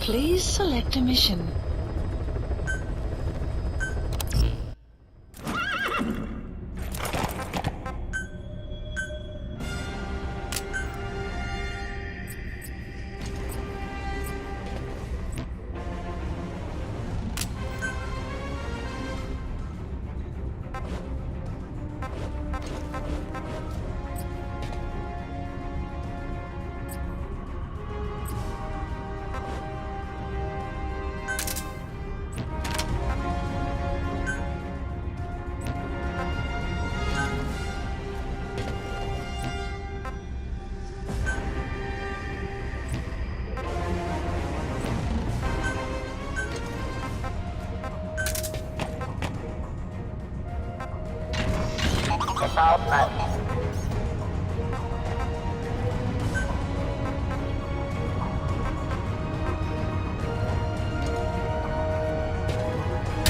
Please select a mission.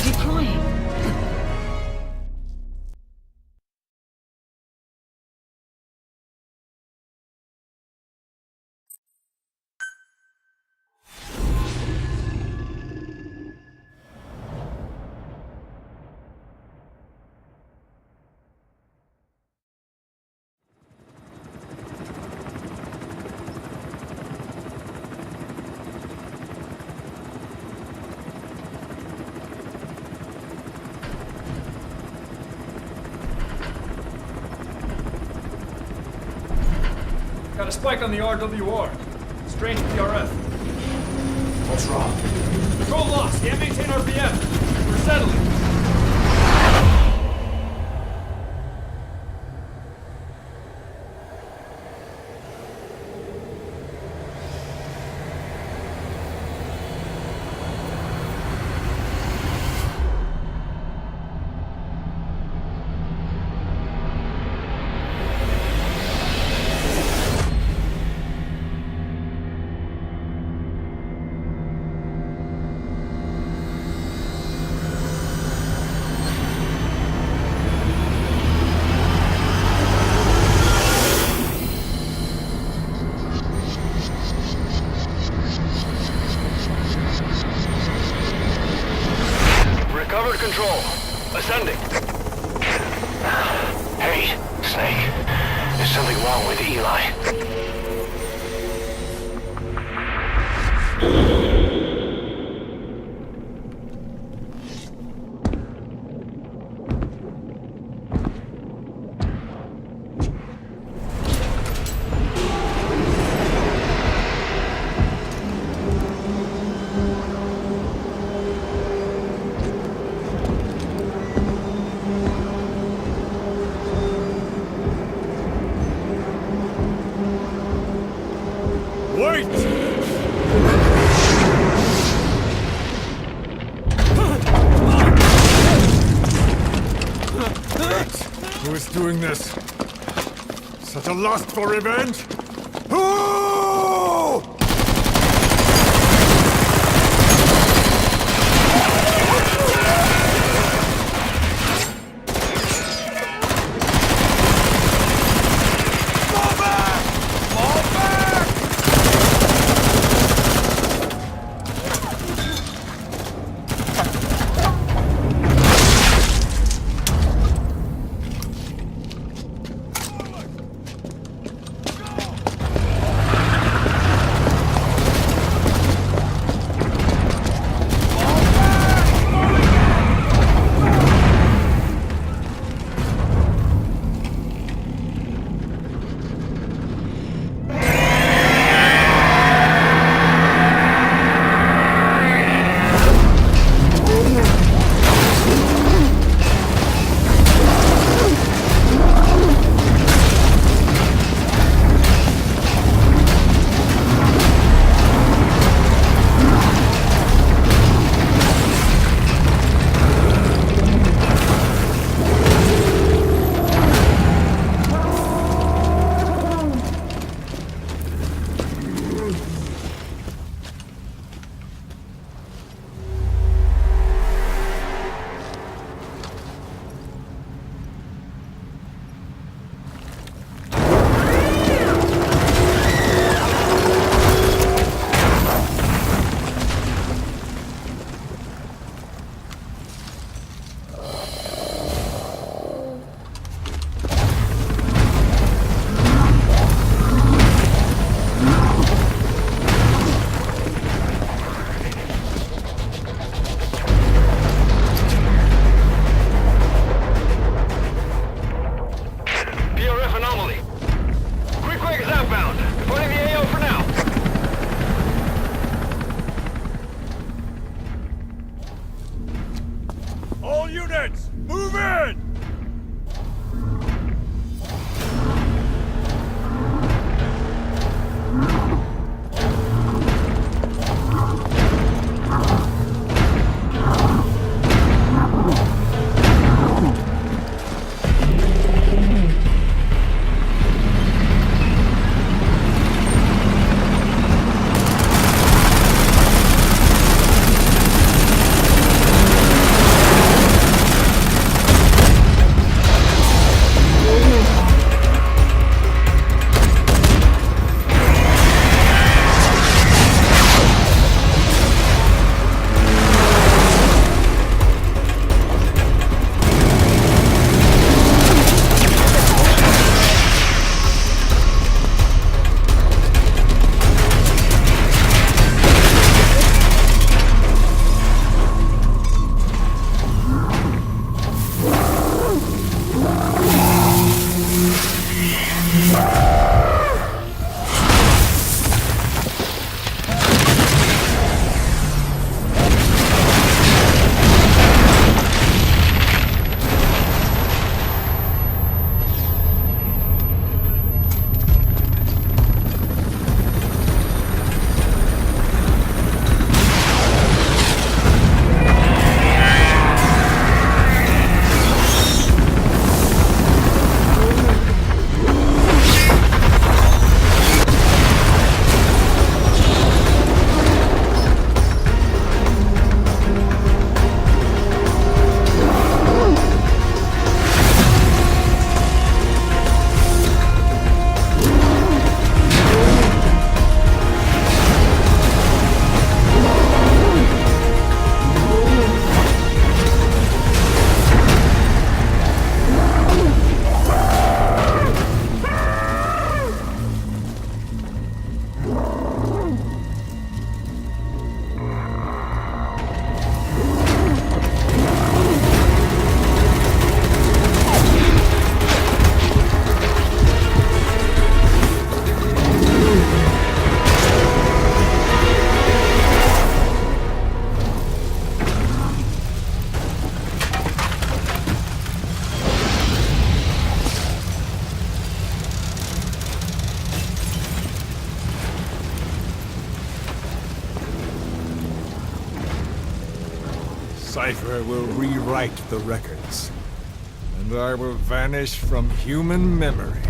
Deploying. Got a spike on the RWR. Strange PRF. What's wrong? Control lost. Can't maintain RPM. We're settling. Recovered control. Ascending. Hey, Snake. There's something wrong with Eli. Wait! Who is doing this? Such a lust for revenge? Who? Fall back! Fall back! cipher will rewrite the records, and I will vanish from human memory.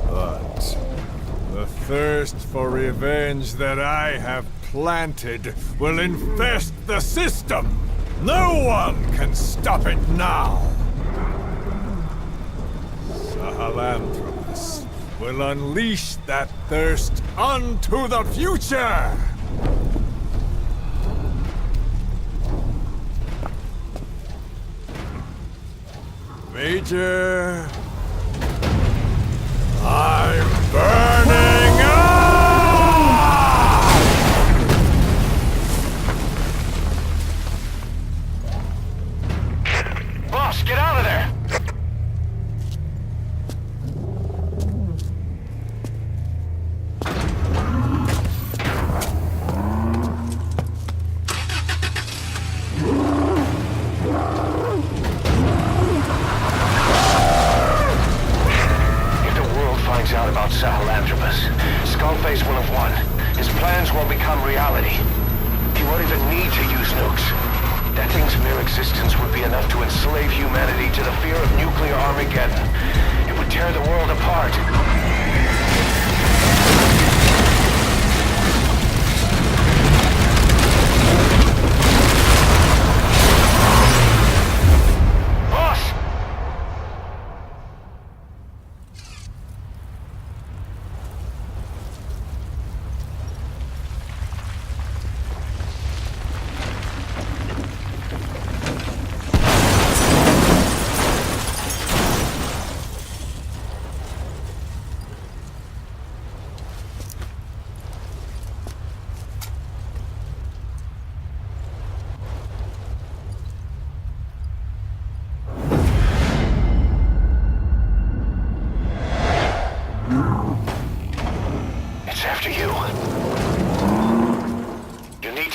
But the thirst for revenge that I have planted will infest the system. No one can stop it now. Sahelanthropus will unleash that thirst unto the future! Major... I'm burning up! Boss, get out of there! Out about Sahelanthropus, Skullface will have won. His plans will become reality. He won't even need to use nukes. That thing's mere existence would be enough to enslave humanity to the fear of nuclear Armageddon. It would tear the world apart.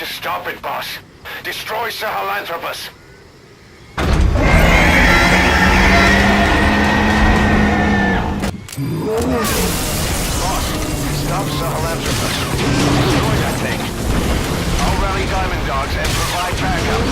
Stop it, boss. Destroy Sahelanthropus. Boss, stop Sahelanthropus. Destroy that thing. I'll rally Diamond Dogs and provide backup.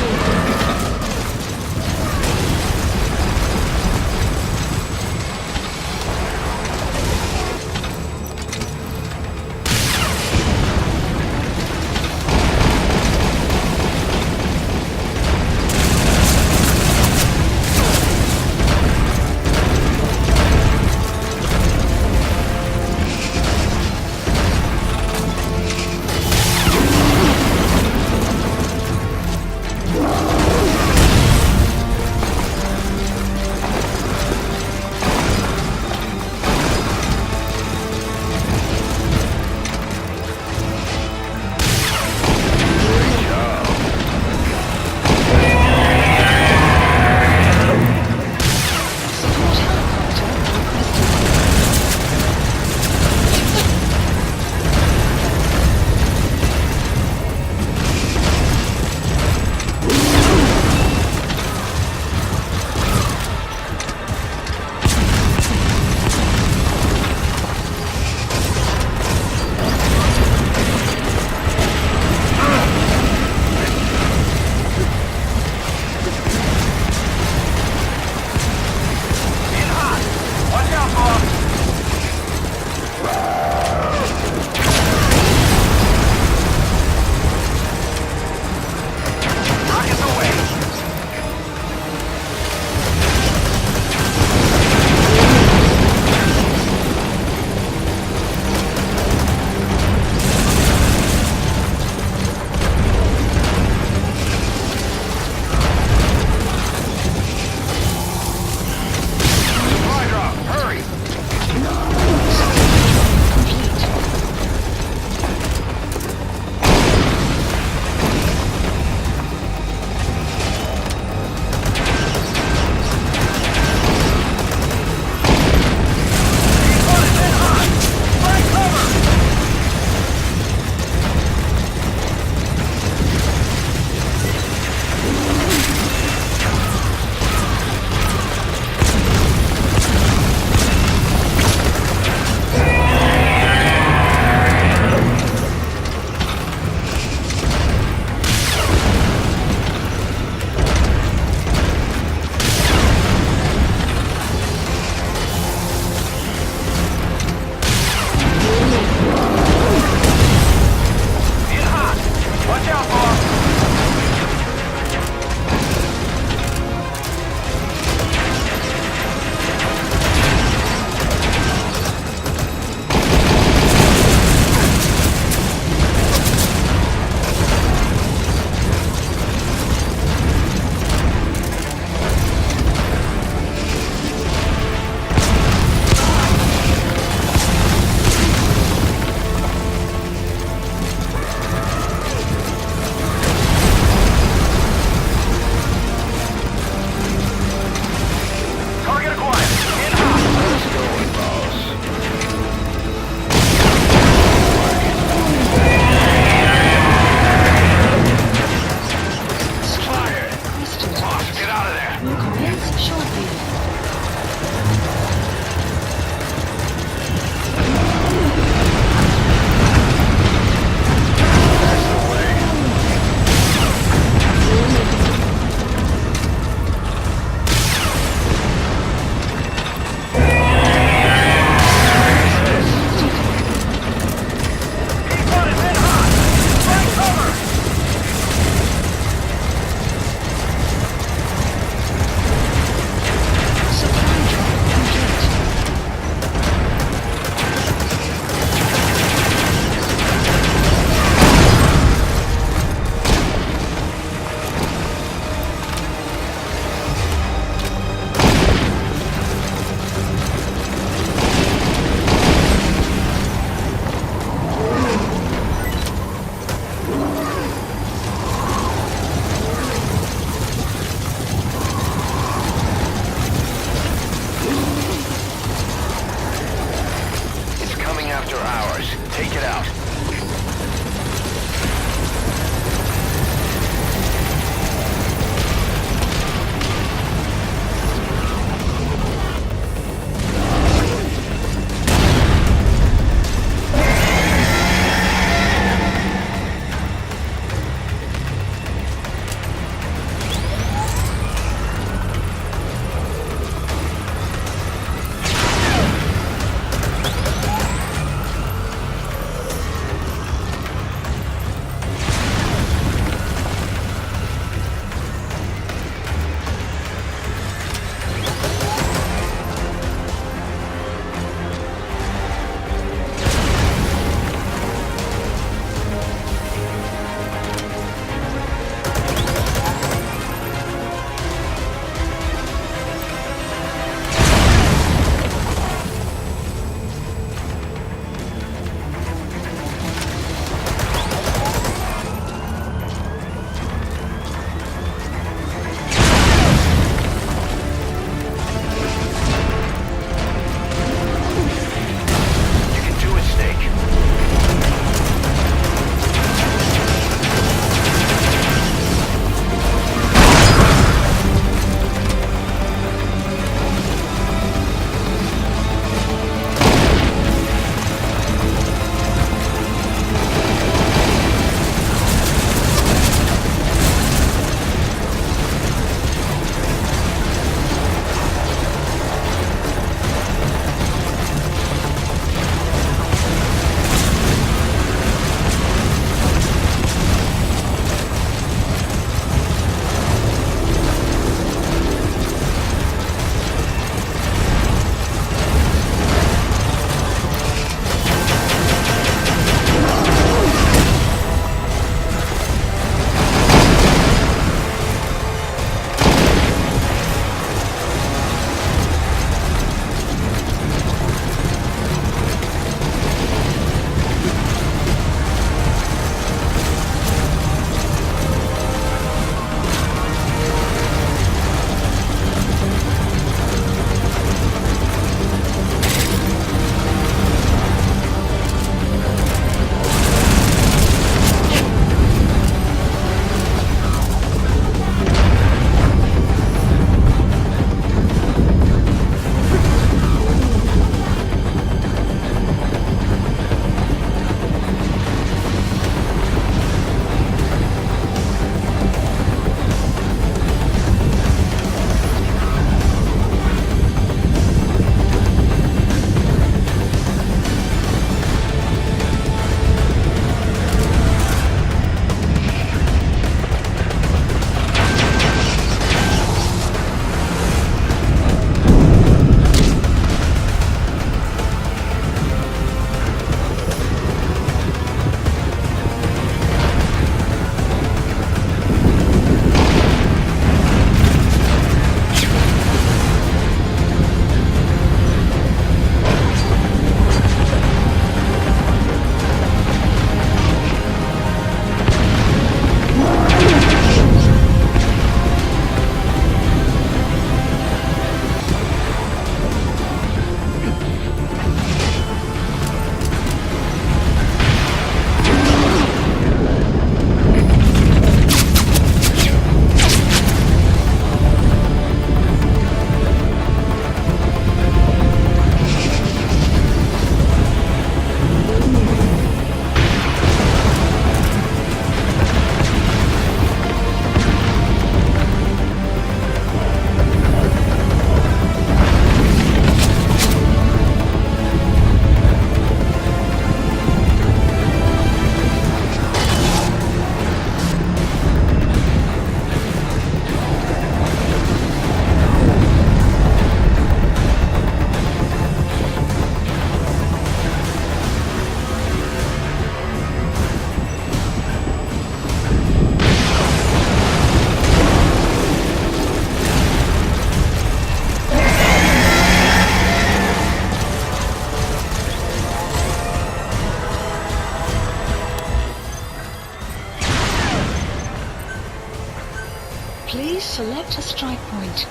to strike point.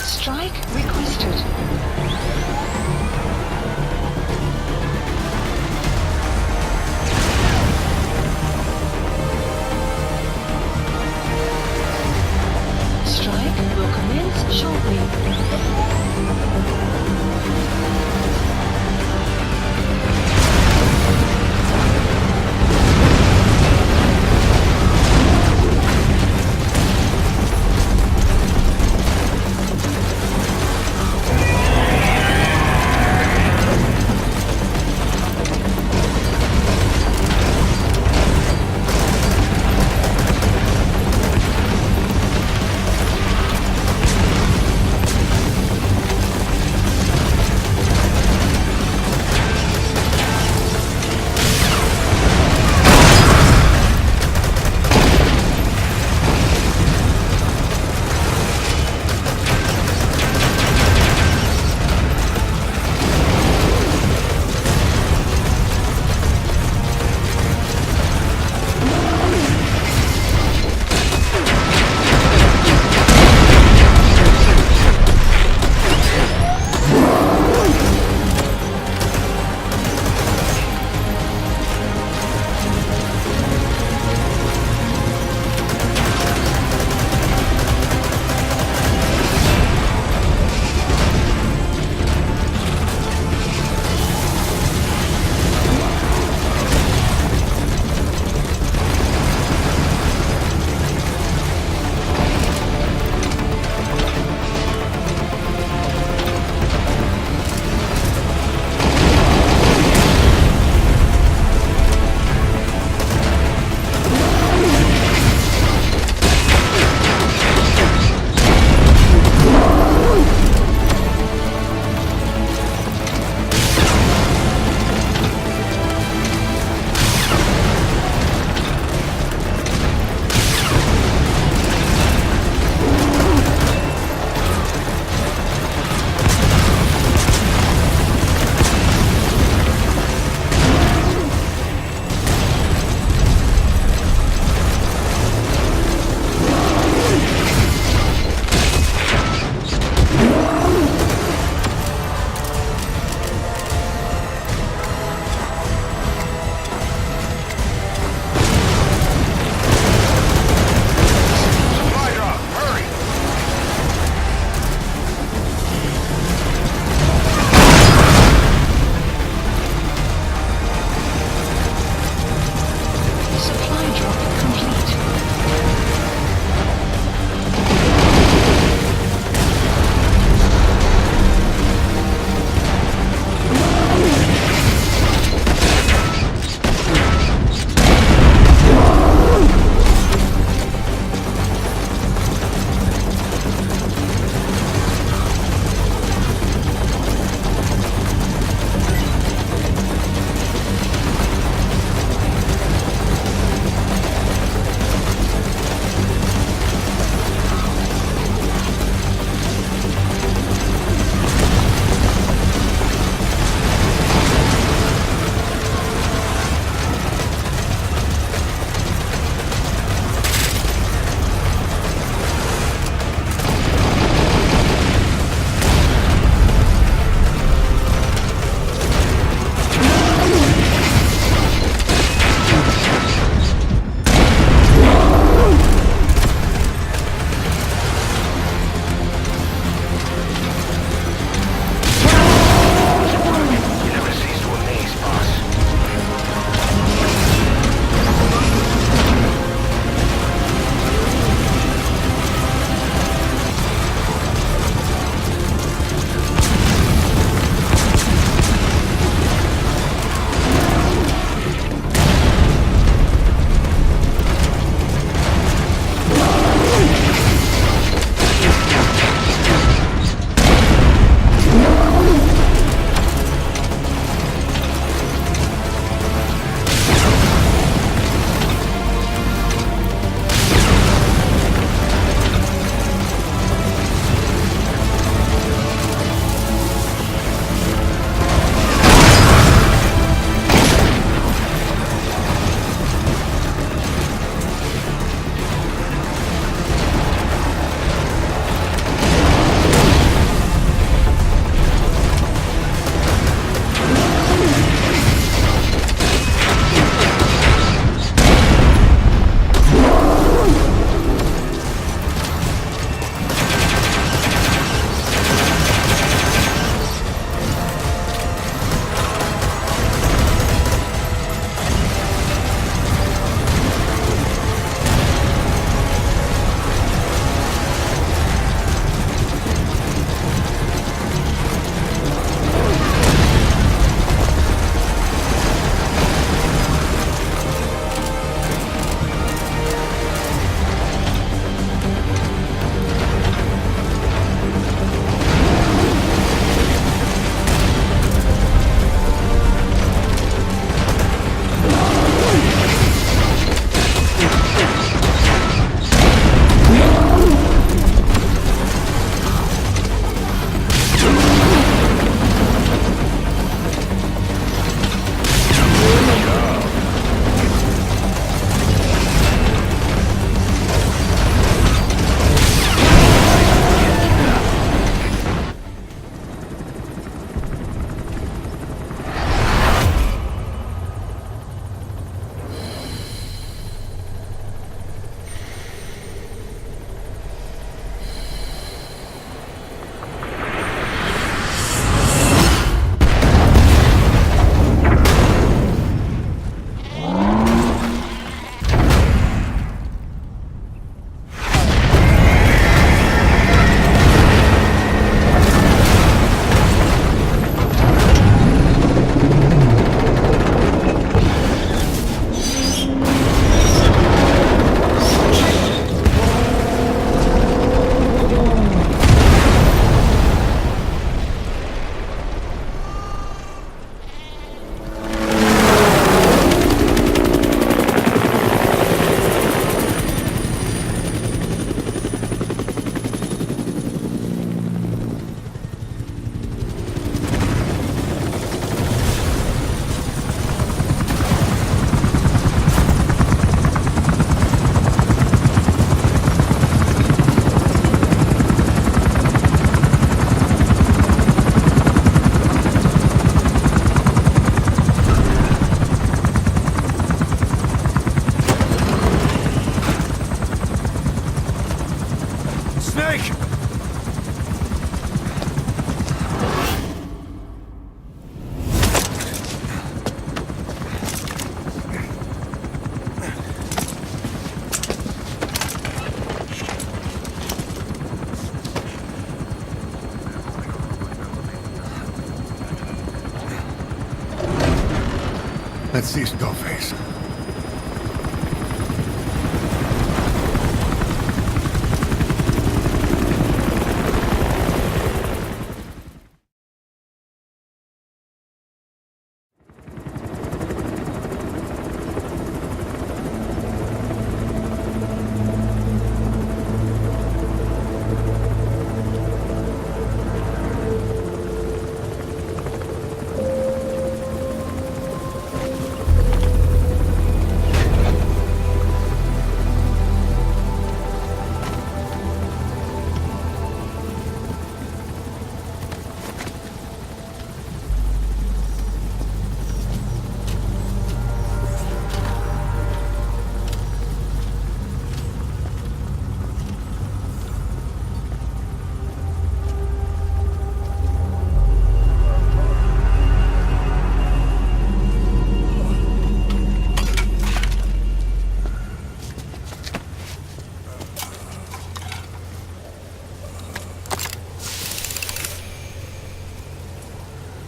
Strike requested. Strike will commence shortly. Let's see Skullface.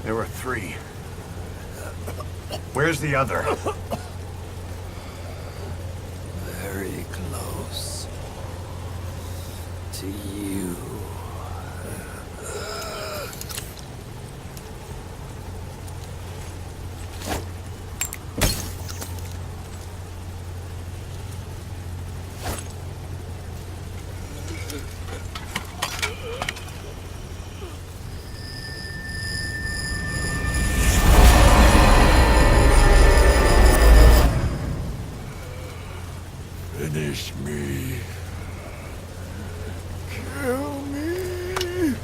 There were 3. Where's the other? Very close to you. Finish me. Kill me.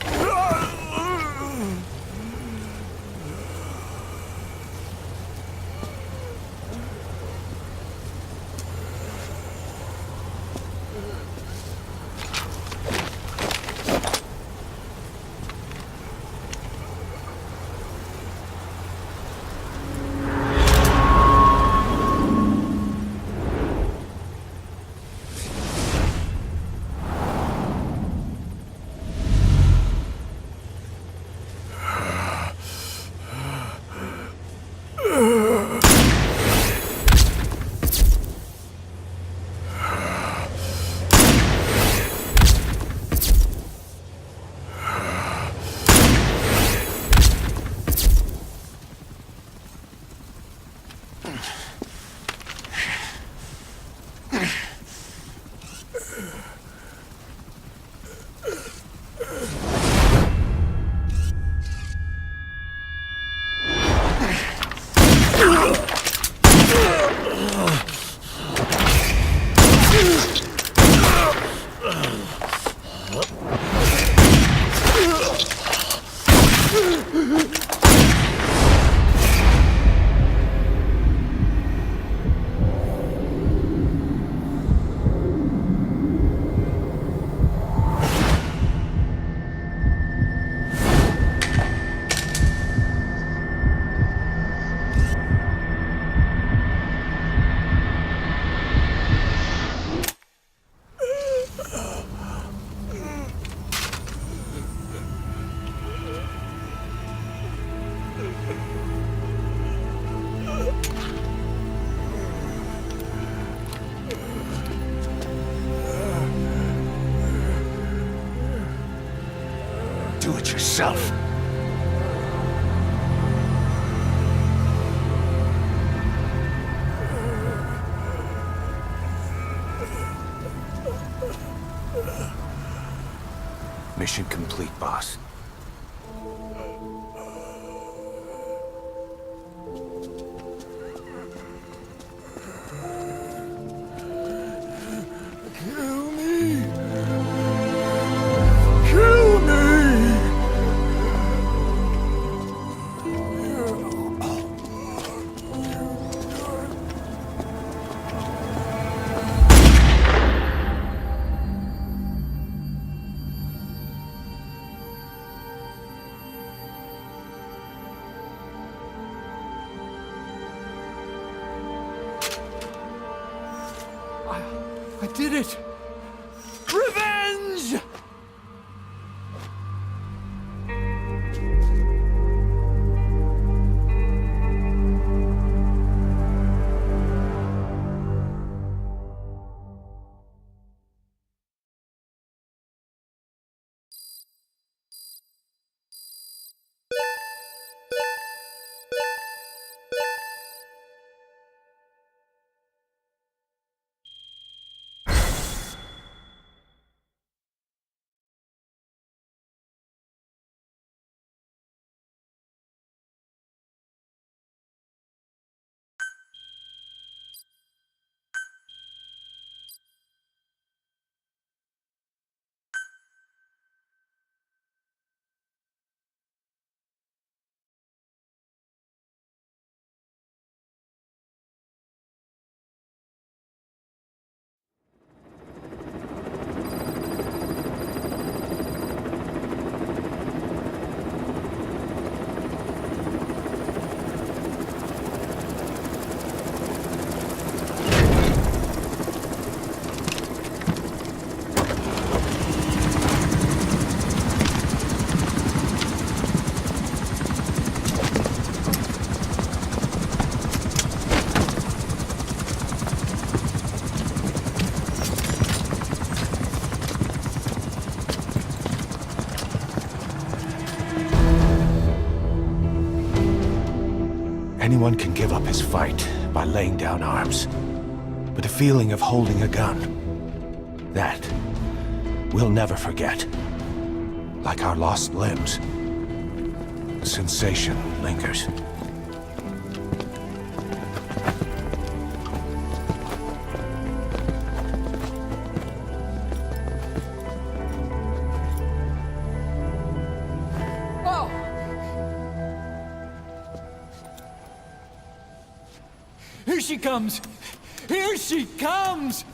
Do it yourself. Mission complete, boss. Kill me. Kill me. I did it! Revenge! Anyone can give up his fight by laying down arms. But the feeling of holding a gun, that we'll never forget. Like our lost limbs, the sensation lingers. Here she comes! Here she comes!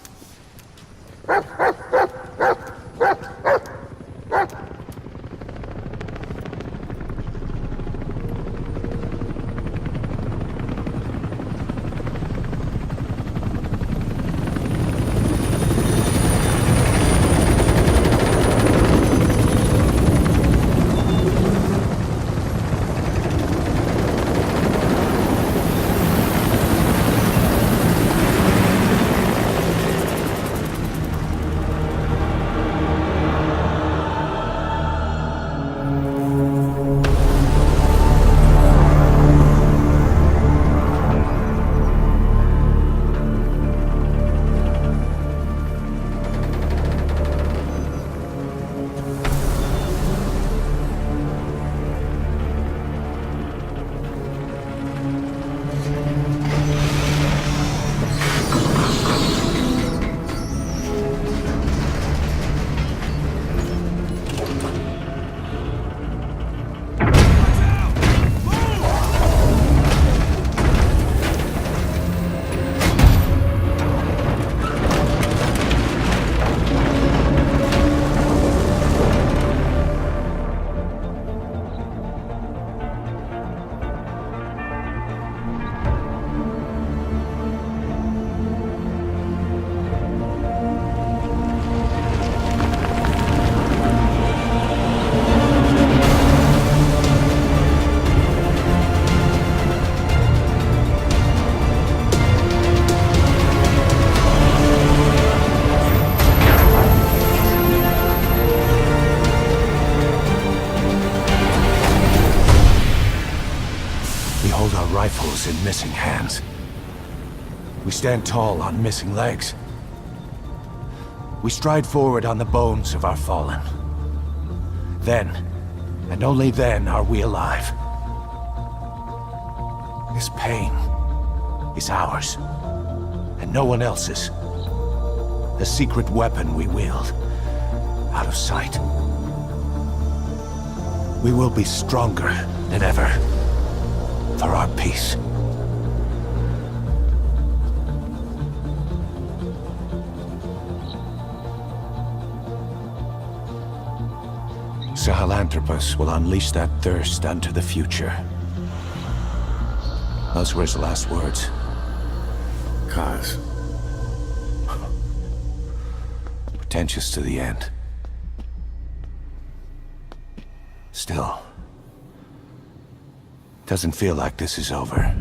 Rifles in missing hands. We stand tall on missing legs. We stride forward on the bones of our fallen. Then, and only then, are we alive. This pain is ours, and no one else's. The secret weapon we wield, out of sight. We will be stronger than ever. For our peace. Sahelanthropus will unleash that thirst unto the future. Those were his last words. Cause. Pretentious to the end. Still. Doesn't feel like this is over.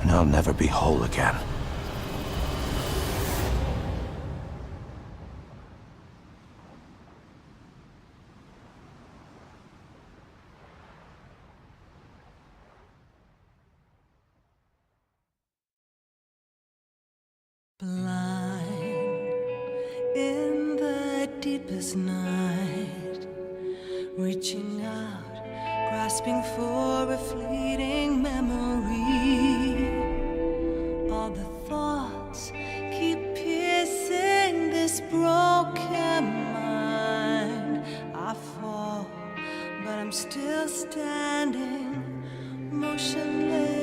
And I'll never be whole again. Blind in the deepest night, reaching out, grasping for a fleeting memory. All the thoughts keep piercing this broken mind. I fall, but I'm still standing, motionless.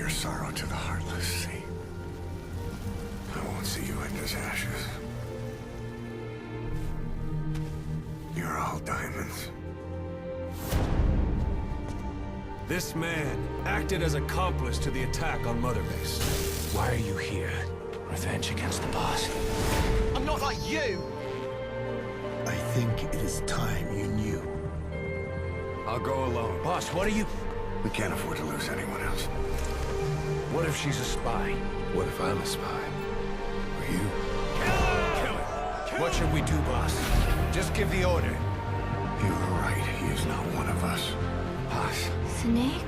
your sorrow to the heartless sea. I won't see you end as ashes. You're all diamonds. This man acted as accomplice to the attack on Mother Base. Why are you here? Revenge against the boss? I'm not like you! I think it is time you knew. I'll go alone. Boss, what are you... We can't afford to lose anyone else. What if she's a spy? What if I'm a spy? Or you? Kill him! What should we do, boss? Just give the order. You were right. He is not one of us. Boss. Snake?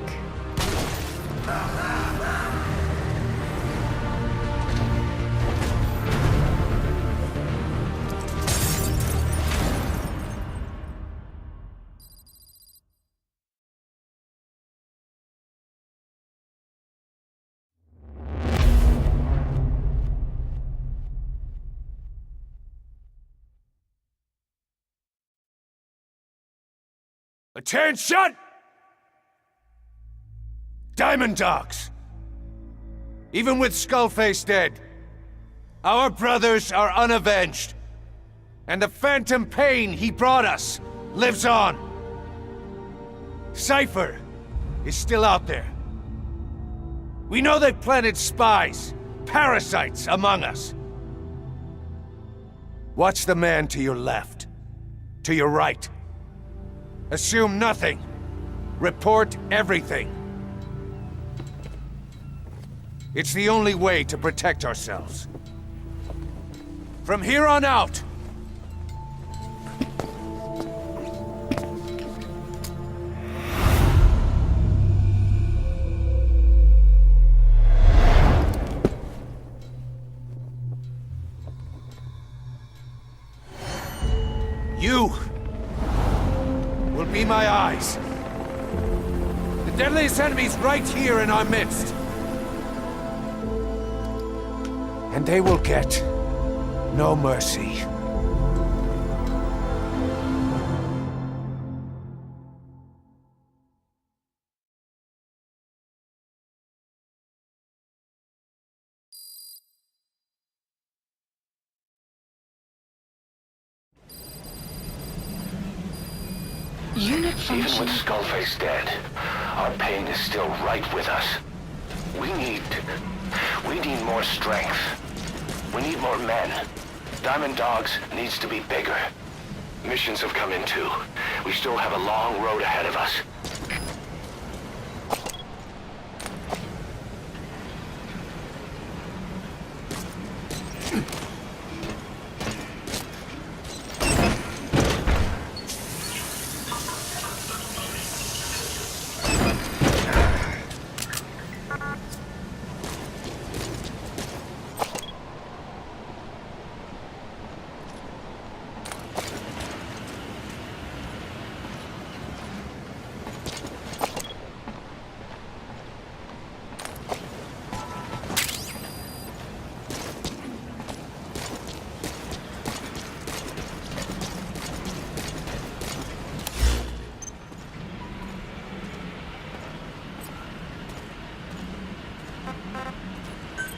Attention! Diamond Dogs! Even with Skullface dead, our brothers are unavenged. And the phantom pain he brought us lives on. Cypher is still out there. We know they've planted spies, parasites among us. Watch the man to your left, to your right. Assume nothing. Report everything. It's the only way to protect ourselves. From here on out, you will be my eyes. The deadliest enemy's right here in our midst. And they will get no mercy. Unit Even function. with Skullface dead, our pain is still right with us. We need more strength. We need more men. Diamond Dogs needs to be bigger. Missions have come in too. We still have a long road ahead of us.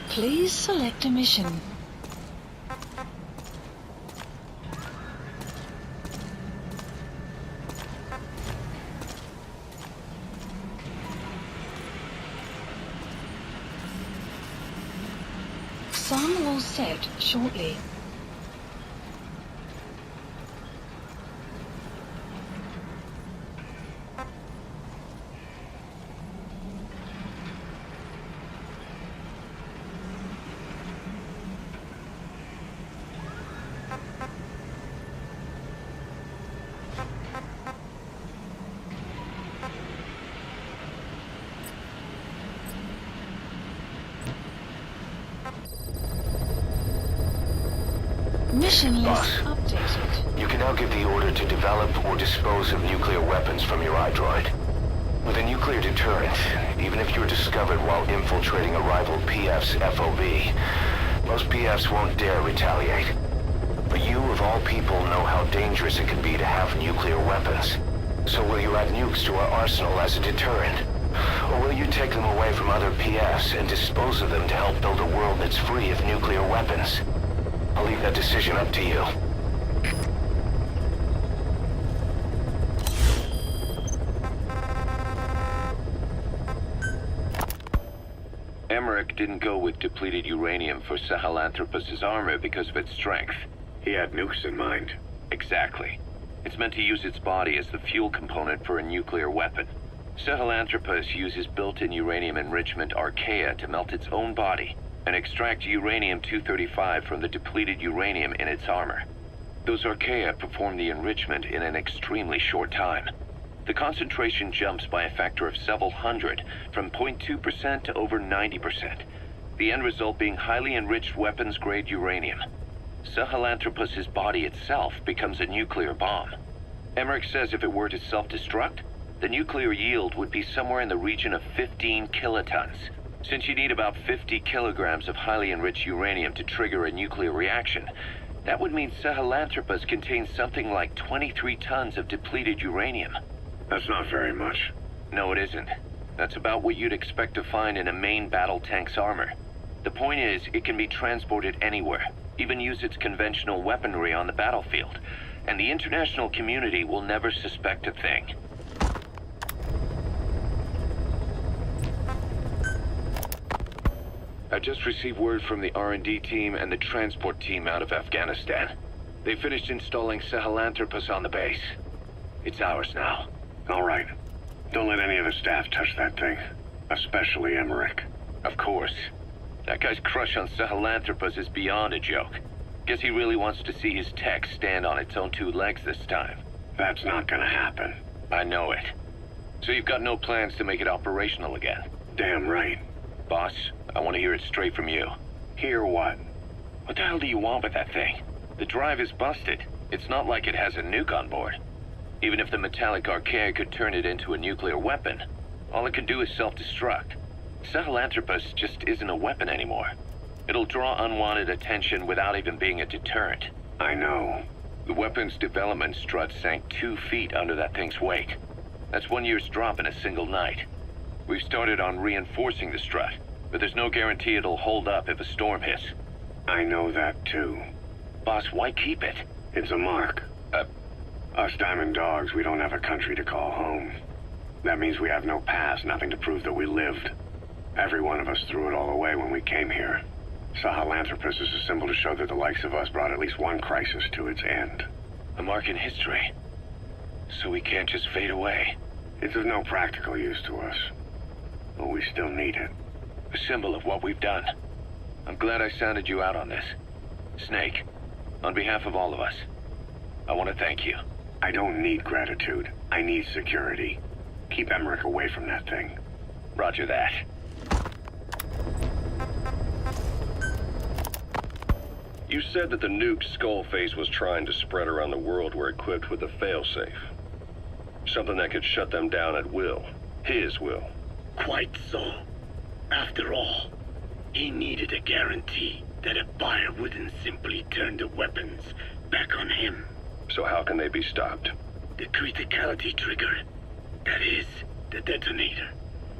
Please select a mission. Sun will set shortly. Mission list updated. You can now give the order to develop or dispose of nuclear weapons from your iDroid. With a nuclear deterrent, even if you're discovered while infiltrating a rival PF's FOB, most PFs won't dare retaliate. But you, of all people, know how dangerous it can be to have nuclear weapons. So will you add nukes to our arsenal as a deterrent? Or will you take them away from other PFs and dispose of them to help build a world that's free of nuclear weapons? I'll leave that decision up to you. Emmerich didn't go with depleted uranium for Sahelanthropus' armor because of its strength. He had nukes in mind. Exactly. It's meant to use its body as the fuel component for a nuclear weapon. Sahelanthropus uses built-in uranium enrichment archaea to melt its own body and extract uranium-235 from the depleted uranium in its armor. Those archaea perform the enrichment in an extremely short time. The concentration jumps by a factor of several hundred, from 0.2% to over 90%. The end result being highly enriched weapons-grade uranium. Sahelanthropus' body itself becomes a nuclear bomb. Emmerich says if it were to self-destruct, the nuclear yield would be somewhere in the region of 15 kilotons. Since you need about 50 kilograms of highly enriched uranium to trigger a nuclear reaction, that would mean Sahelanthropus contains something like 23 tons of depleted uranium. That's not very much. No, it isn't. That's about what you'd expect to find in a main battle tank's armor. The point is, it can be transported anywhere, even use its conventional weaponry on the battlefield, and the international community will never suspect a thing. I just received word from the R&D team and the transport team out of Afghanistan. They finished installing Sahelanthropus on the base. It's ours now. All right. Don't let any of the staff touch that thing. Especially Emmerich. Of course. That guy's crush on Sahelanthropus is beyond a joke. Guess he really wants to see his tech stand on its own two legs this time. That's not gonna happen. I know it. So you've got no plans to make it operational again? Damn right. Boss, I want to hear it straight from you. Hear what? What the hell do you want with that thing? The drive is busted. It's not like it has a nuke on board. Even if the metallic archaea could turn it into a nuclear weapon, all it can do is self-destruct. Sahelanthropus just isn't a weapon anymore. It'll draw unwanted attention without even being a deterrent. I know. The weapon's development strut sank 2 feet under that thing's weight. That's 1 year's drop in a single night. We've started on reinforcing the strut, but there's no guarantee it'll hold up if a storm hits. I know that too. Boss, why keep it? It's a mark. Us diamond dogs, we don't have a country to call home. That means we have no past, nothing to prove that we lived. Every one of us threw it all away when we came here. Sahelanthropus is a symbol to show that the likes of us brought at least one crisis to its end. A mark in history. So we can't just fade away. It's of no practical use to us. But we still need it. A symbol of what we've done. I'm glad I sounded you out on this. Snake, on behalf of all of us, I want to thank you. I don't need gratitude. I need security. Keep Emmerich away from that thing. Roger that. You said that the nuke Skullface was trying to spread around the world were equipped with a failsafe. Something that could shut them down at will. His will. Quite so. After all, he needed a guarantee that a buyer wouldn't simply turn the weapons back on him. So how can they be stopped? The criticality trigger, that is, the detonator,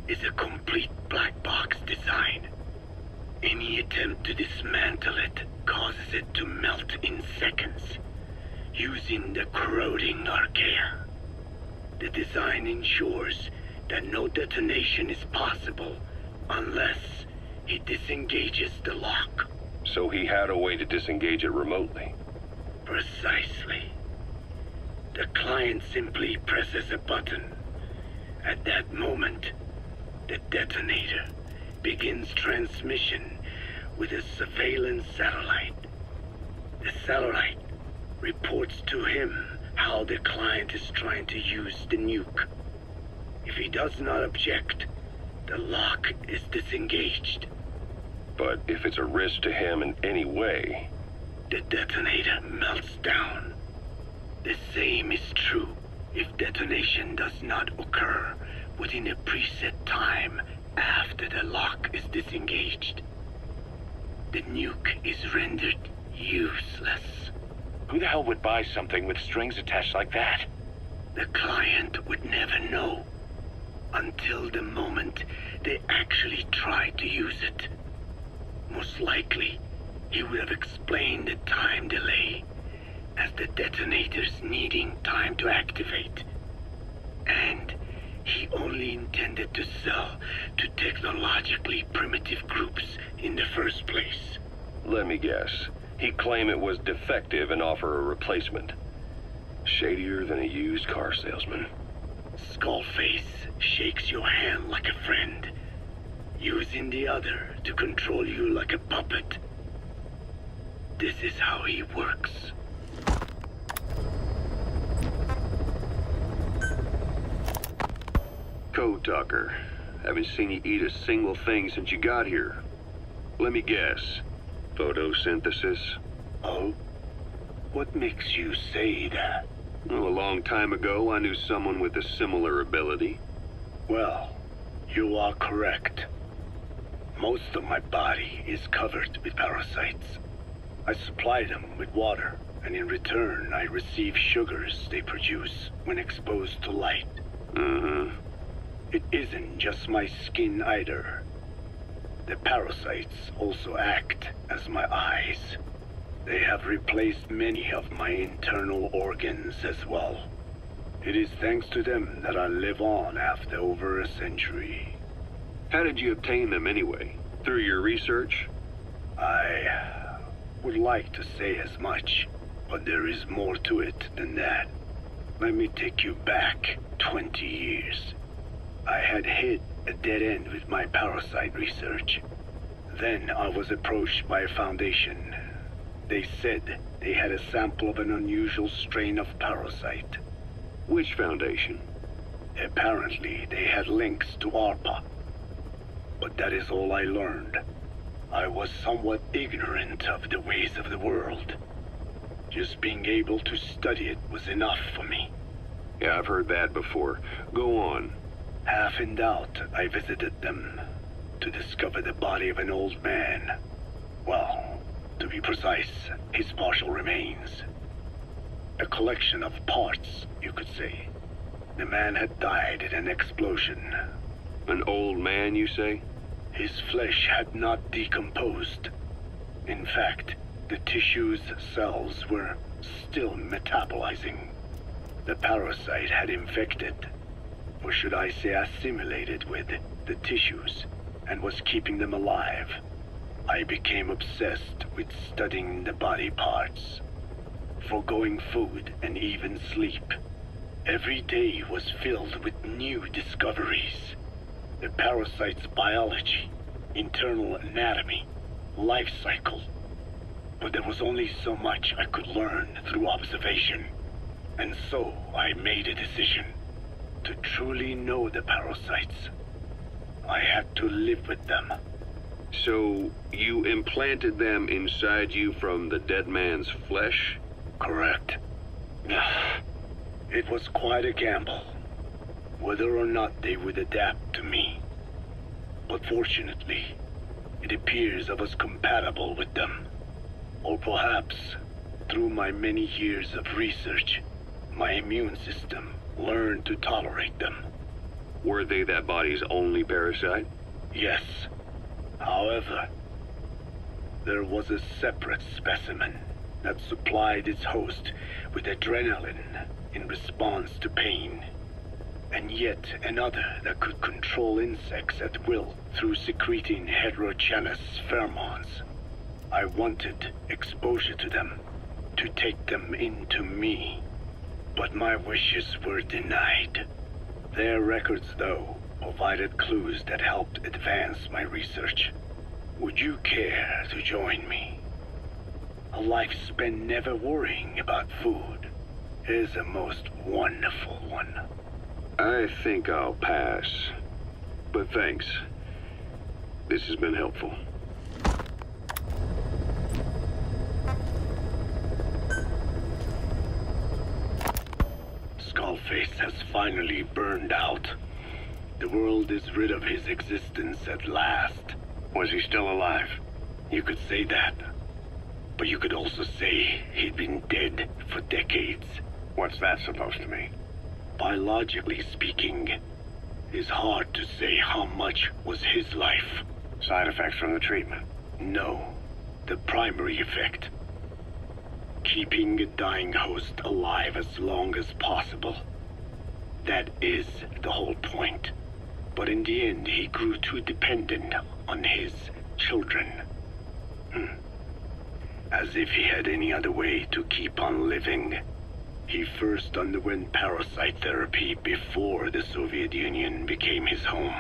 is a complete black box design. Any attempt to dismantle it causes it to melt in seconds, using the corroding archaea. The design ensures that no detonation is possible unless he disengages the lock. So he had a way to disengage it remotely. Precisely. The client simply presses a button. At that moment, the detonator begins transmission with a surveillance satellite. The satellite reports to him how the client is trying to use the nuke. If he does not object, the lock is disengaged. But if it's a risk to him in any way... The detonator melts down. The same is true if detonation does not occur within a preset time after the lock is disengaged. The nuke is rendered useless. Who the hell would buy something with strings attached like that? The client would never know. until the moment they actually tried to use it. Most likely, he would have explained the time delay as the detonators needing time to activate. And he only intended to sell to technologically primitive groups in the first place. Let me guess. He'd claim it was defective and offer a replacement. Shadier than a used car salesman. Skullface shakes your hand like a friend, using the other to control you like a puppet. This is how he works. Code Talker. Haven't seen you eat a single thing since you got here. Let me guess. Photosynthesis? Oh? What makes you say that? Well, a long time ago, I knew someone with a similar ability. Well, you are correct. Most of my body is covered with parasites. I supply them with water, and in return, I receive sugars they produce when exposed to light. Mm-hmm. It isn't just my skin either. The parasites also act as my eyes. They have replaced many of my internal organs as well. It is thanks to them that I live on after over a century. How did you obtain them anyway? Through your research? I would like to say as much, but there is more to it than that. Let me take you back 20 years. I had hit a dead end with my parasite research. Then I was approached by a foundation. They said they had a sample of an unusual strain of parasite. Which foundation? Apparently, they had links to ARPA. But that is all I learned. I was somewhat ignorant of the ways of the world. Just being able to study it was enough for me. Yeah, I've heard that before. Go on. Half in doubt, I visited them to discover the body of an old man. Well, to be precise, his partial remains. A collection of parts, you could say. The man had died in an explosion. An old man, you say? His flesh had not decomposed. In fact, the tissue's cells were still metabolizing. The parasite had infected, or should I say assimilated with, the tissues, and was keeping them alive. I became obsessed with studying the body parts, foregoing food and even sleep. Every day was filled with new discoveries. The parasite's biology, internal anatomy, life cycle. But there was only so much I could learn through observation. And so I made a decision. To truly know the parasites, I had to live with them. So, you implanted them inside you from the dead man's flesh? Correct. It was quite a gamble, whether or not they would adapt to me. But fortunately, it appears I was compatible with them. Or perhaps, through my many years of research, my immune system learned to tolerate them. Were they that body's only parasite? Yes. However, there was a separate specimen that supplied its host with adrenaline in response to pain, and yet another that could control insects at will through secreting heterogeneous pheromones. I wanted exposure to them, to take them into me, but my wishes were denied. Their records, though, provided clues that helped advance my research. Would you care to join me? A life spent never worrying about food is a most wonderful one. I think I'll pass. But thanks. This has been helpful. Skullface has finally burned out. The world is rid of his existence at last. Was he still alive? You could say that. But you could also say he'd been dead for decades. What's that supposed to mean? Biologically speaking, It's hard to say how much was his life. Side effects from the treatment? No, the primary effect. Keeping a dying host alive as long as possible. That is the whole point. But in the end, he grew too dependent on his children. As if he had any other way to keep on living. He first underwent parasite therapy before the Soviet Union became his home.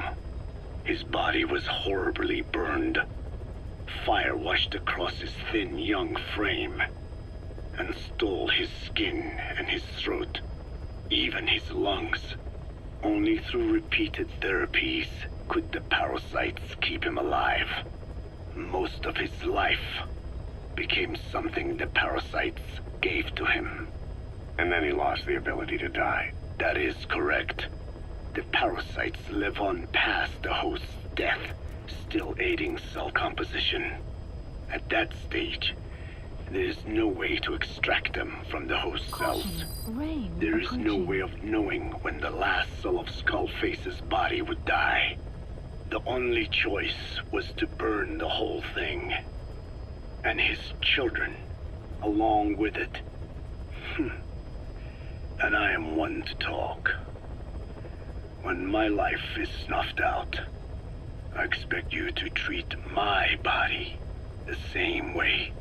His body was horribly burned. Fire washed across his thin young frame and stole his skin and his throat, even his lungs. Only through repeated therapies could the parasites keep him alive. Most of his life became something the parasites gave to him. And then he lost the ability to die. That is correct. The parasites live on past the host's death, still aiding cell composition. At that stage, there is no way to extract them from the host cells. There is no way of knowing when the last cell of Skullface's body would die. The only choice was to burn the whole thing. And his children, along with it. And I am one to talk. When my life is snuffed out, I expect you to treat my body the same way.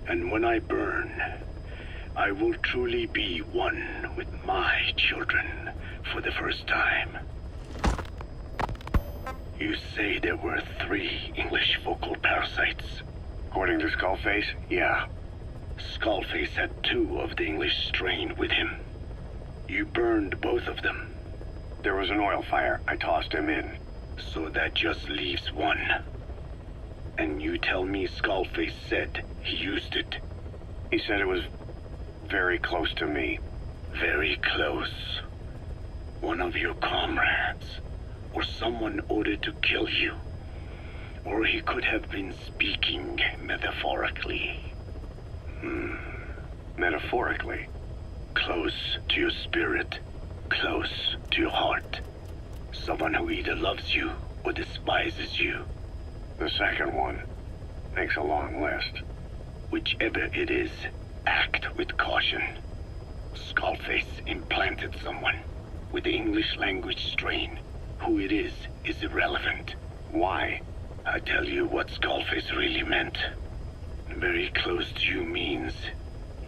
And when I burn, I will truly be one with my children for the first time. You say there were 3 English vocal parasites. According to Skullface, yeah. Skullface had 2 of the English strain with him. You burned both of them. There was an oil fire. I tossed him in. So that just leaves 1. And you tell me Skullface said he used it. He said it was very close to me. Very close. One of your comrades. Or someone ordered to kill you. Or he could have been speaking metaphorically. Metaphorically? Close to your spirit. Close to your heart. Someone who either loves you or despises you. The second one makes a long list. Whichever it is, act with caution. Skullface implanted someone with the English language strain. Who it is irrelevant. Why? I tell you what Skullface really meant. Very close to you means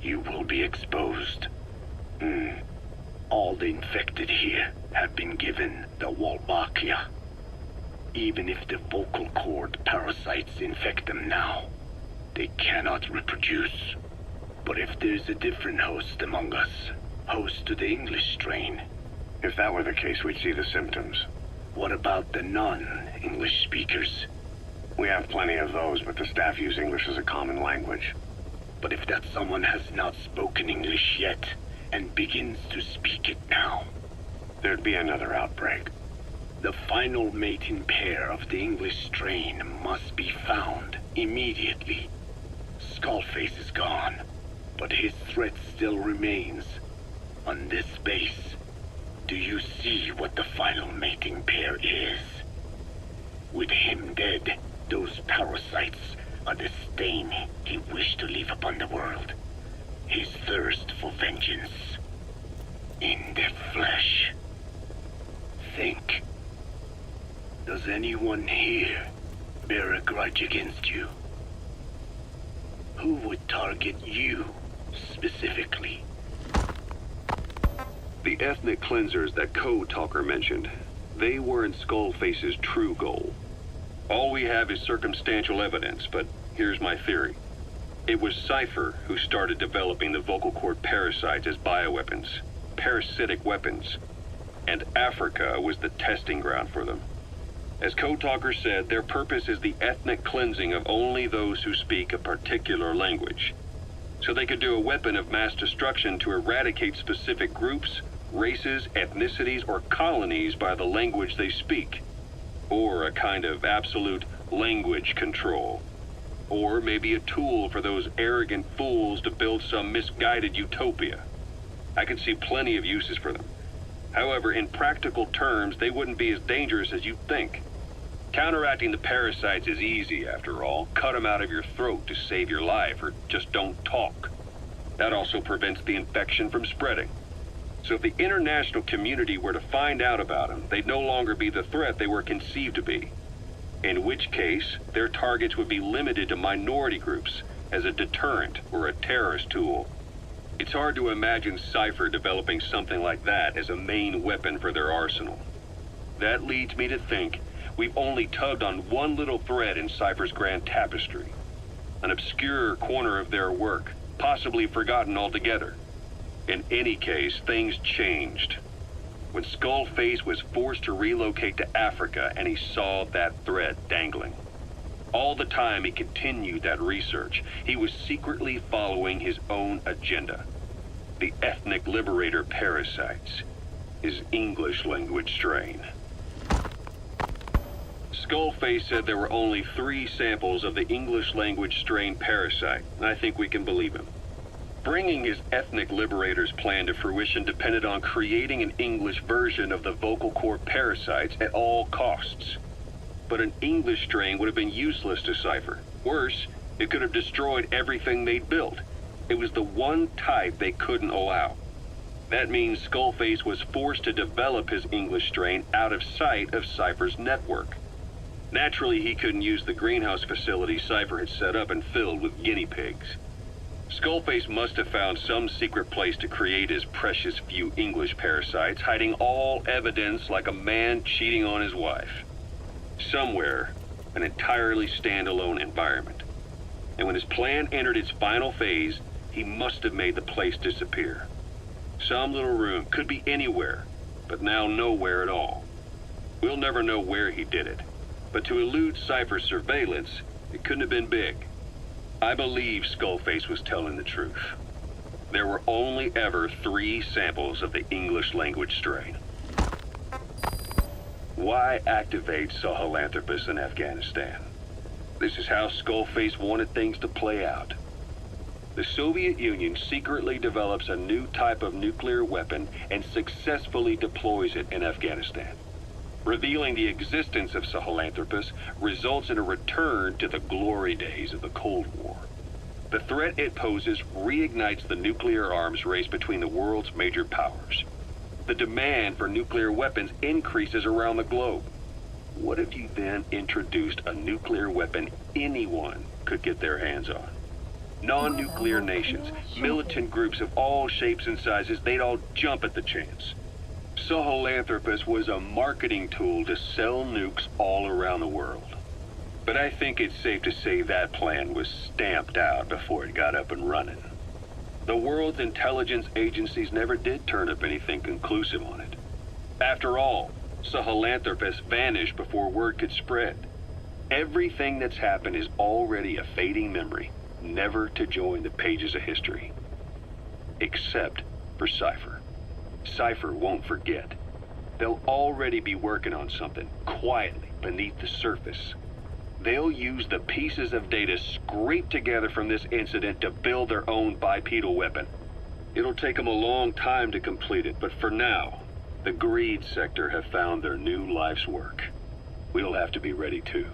you will be exposed. All the infected here have been given the Wolbachia. Even if the vocal cord parasites infect them now, they cannot reproduce. But if there's a different host among us, host to the English strain. If that were the case, we'd see the symptoms. What about the non-English speakers? We have plenty of those, but the staff use English as a common language. But if that someone has not spoken English yet, and begins to speak it now, there'd be another outbreak. The final mating pair of the English strain must be found immediately. Skullface is gone, but his threat still remains. On this base, do you see what the final mating pair is? With him dead, those parasites are the stain he wished to leave upon the world. His thirst for vengeance. In the flesh. Think. Does anyone here bear a grudge against you? Who would target you, specifically? The ethnic cleansers that Code Talker mentioned, they weren't Skullface's true goal. All we have is circumstantial evidence, but here's my theory. It was Cypher who started developing the vocal cord parasites as bioweapons, parasitic weapons, and Africa was the testing ground for them. As Code Talker said, their purpose is the ethnic cleansing of only those who speak a particular language. So they could do a weapon of mass destruction to eradicate specific groups, races, ethnicities, or colonies by the language they speak. Or a kind of absolute language control. Or maybe a tool for those arrogant fools to build some misguided utopia. I can see plenty of uses for them. However, in practical terms, they wouldn't be as dangerous as you'd think. Counteracting the parasites is easy, after all. Cut them out of your throat to save your life, or just don't talk. That also prevents the infection from spreading. So if the international community were to find out about them, they'd no longer be the threat they were conceived to be. In which case, their targets would be limited to minority groups as a deterrent or a terrorist tool. It's hard to imagine Cypher developing something like that as a main weapon for their arsenal. That leads me to think we've only tugged on one little thread in Cypher's grand tapestry. An obscure corner of their work, possibly forgotten altogether. In any case, things changed. When Skullface was forced to relocate to Africa and he saw that thread dangling. All the time he continued that research, he was secretly following his own agenda. The ethnic liberator parasites. His English language strain. Skullface said there were only 3 samples of the English language strain parasite, and I think we can believe him. Bringing his ethnic liberator's plan to fruition depended on creating an English version of the vocal cord parasites at all costs. But an English strain would have been useless to Cypher. Worse, it could have destroyed everything they'd built. It was the one type they couldn't allow. That means Skullface was forced to develop his English strain out of sight of Cypher's network. Naturally, he couldn't use the greenhouse facility Cypher had set up and filled with guinea pigs. Skullface must have found some secret place to create his precious few English parasites, hiding all evidence like a man cheating on his wife. Somewhere, an entirely standalone environment. And when his plan entered its final phase, he must have made the place disappear. Some little room, could be anywhere, but now nowhere at all. We'll never know where he did it, but to elude Cypher's surveillance, it couldn't have been big. I believe Skullface was telling the truth. There were only ever 3 samples of the English language strain. Why activate Sahelanthropus in Afghanistan? This is how Skullface wanted things to play out. The Soviet Union secretly develops a new type of nuclear weapon and successfully deploys it in Afghanistan. Revealing the existence of Sahelanthropus results in a return to the glory days of the Cold War. The threat it poses reignites the nuclear arms race between the world's major powers. The demand for nuclear weapons increases around the globe. What if you then introduced a nuclear weapon anyone could get their hands on? Non-nuclear nations, militant groups of all shapes and sizes, they'd all jump at the chance. Sahelanthropus was a marketing tool to sell nukes all around the world. But I think it's safe to say that plan was stamped out before it got up and running. The world's intelligence agencies never did turn up anything conclusive on it. After all, Sahelanthropus vanished before word could spread. Everything that's happened is already a fading memory, never to join the pages of history. Except for Cypher. Cypher won't forget. They'll already be working on something, quietly, beneath the surface. They'll use the pieces of data scraped together from this incident to build their own bipedal weapon. It'll take them a long time to complete it, but for now, the greed sector have found their new life's work. We'll have to be ready too.